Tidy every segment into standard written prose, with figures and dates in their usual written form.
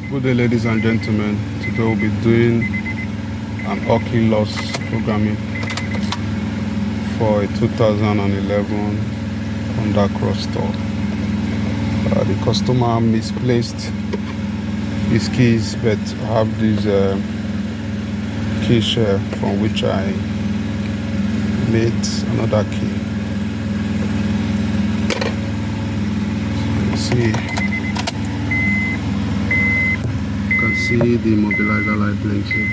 Good day, ladies and gentlemen. Today we'll be doing an autel loss programming for a 2011 Honda Crosstour. The customer misplaced his keys, but I have this key share from which I made another key. So you can see the immobilizer light blinking.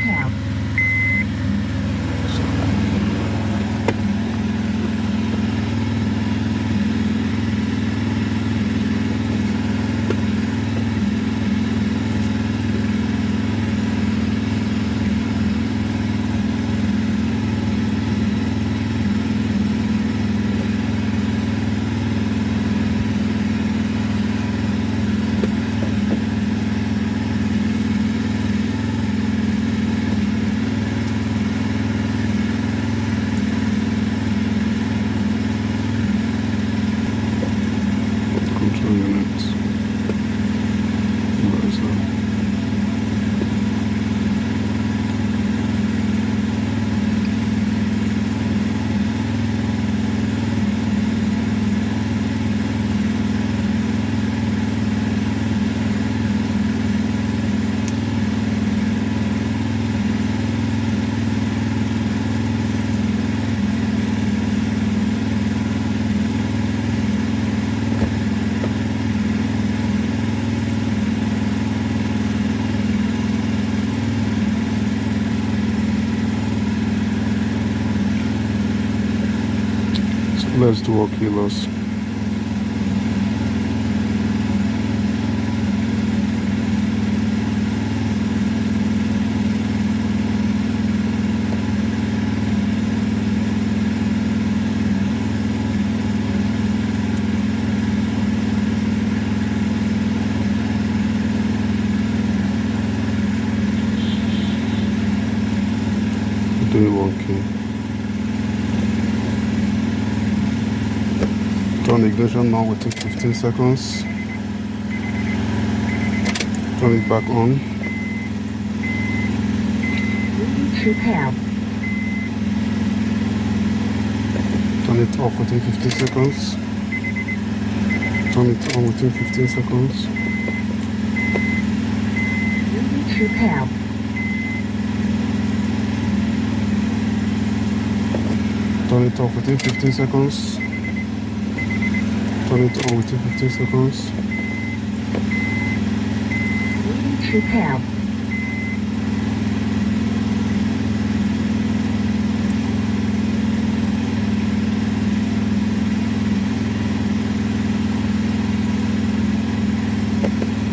Control unit. Let's do autel loss. Doing one key. Turn the ignition now within 15 seconds. Turn it back on. Turn it off within 15 seconds. Turn it on within 15 seconds. Turn it off within 15 seconds. Turn it on within 15 seconds.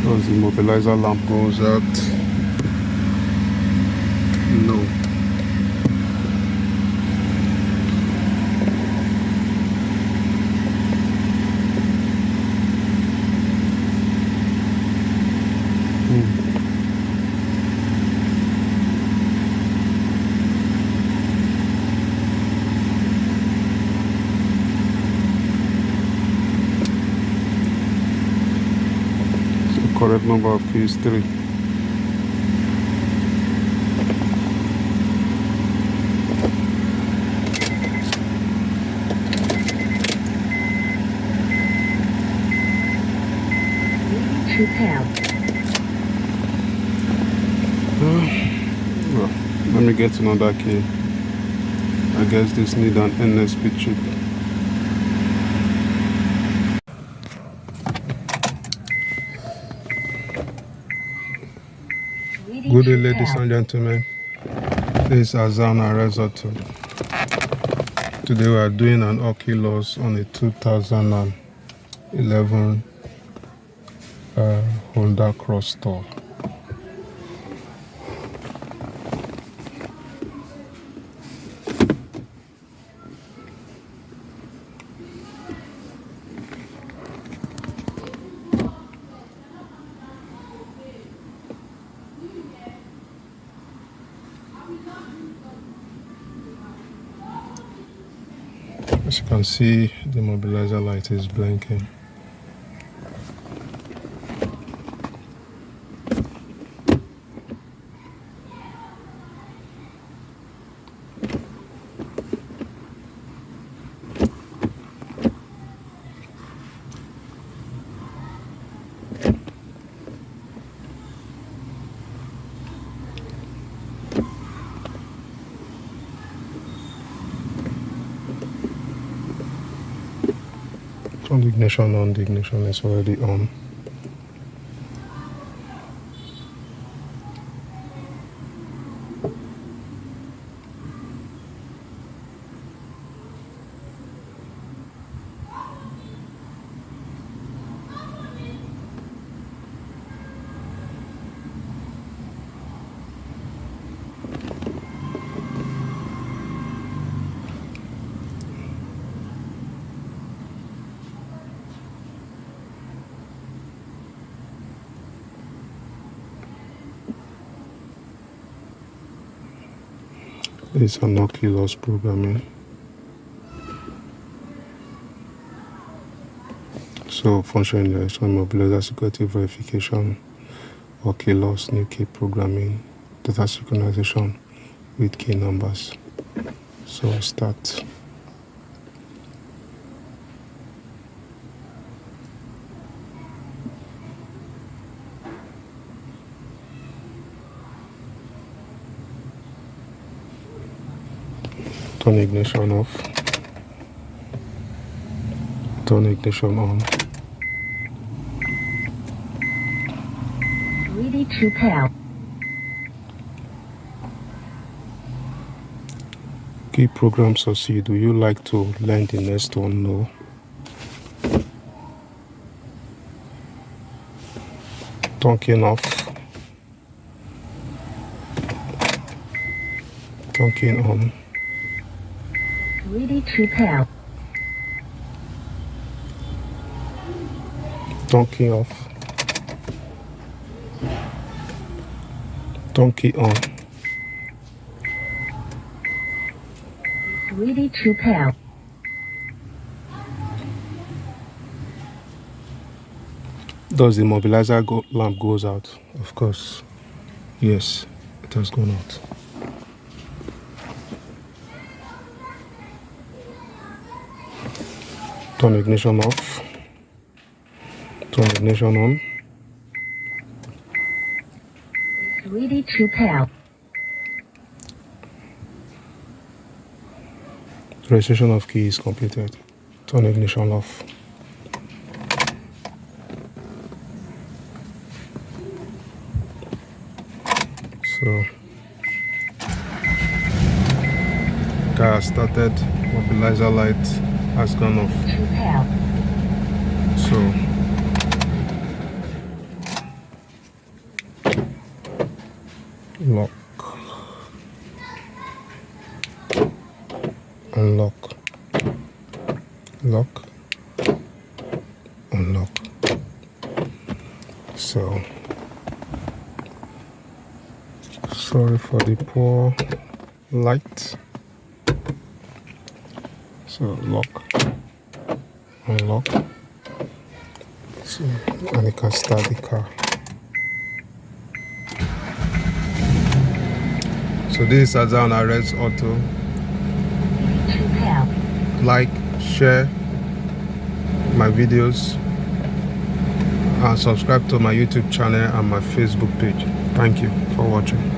As the immobilizer lamp goes out, no. Correct number of keys 3. Well, let me get another key. I guess this need an NSP chip. Good day, ladies and gentlemen. This is Azana Resort. Today we are doing an autel loss on a 2011 Honda Crosstour. As you can see, the immobilizer light is blinking. Turn the ignition on. The ignition is already on. It's an autel programming. So function in electronic mobilizer security verification, autel new key programming, data synchronization with key numbers. So start. Turn ignition off. Turn ignition on. Ready to pair. Key program succeed. Do you like to learn the next one? No. Turn key off. Turn key on. Ready to pair. Turn key off. Turn key on. Ready to pair. Does the mobilizer lamp goes out? Of course. Yes, it has gone out. Turn ignition off. Turn ignition on. Ready to pair. Registration of key is completed. Turn ignition off. So, car has started. Mobilizer light has gone off. To pair. So, lock, unlock, lock, unlock. So, sorry for the poor light. So, lock, unlock. So, and you can start the car. So this is Azan Arrest Auto. To pair. Like, share my videos, and subscribe to my YouTube channel and my Facebook page. Thank you for watching.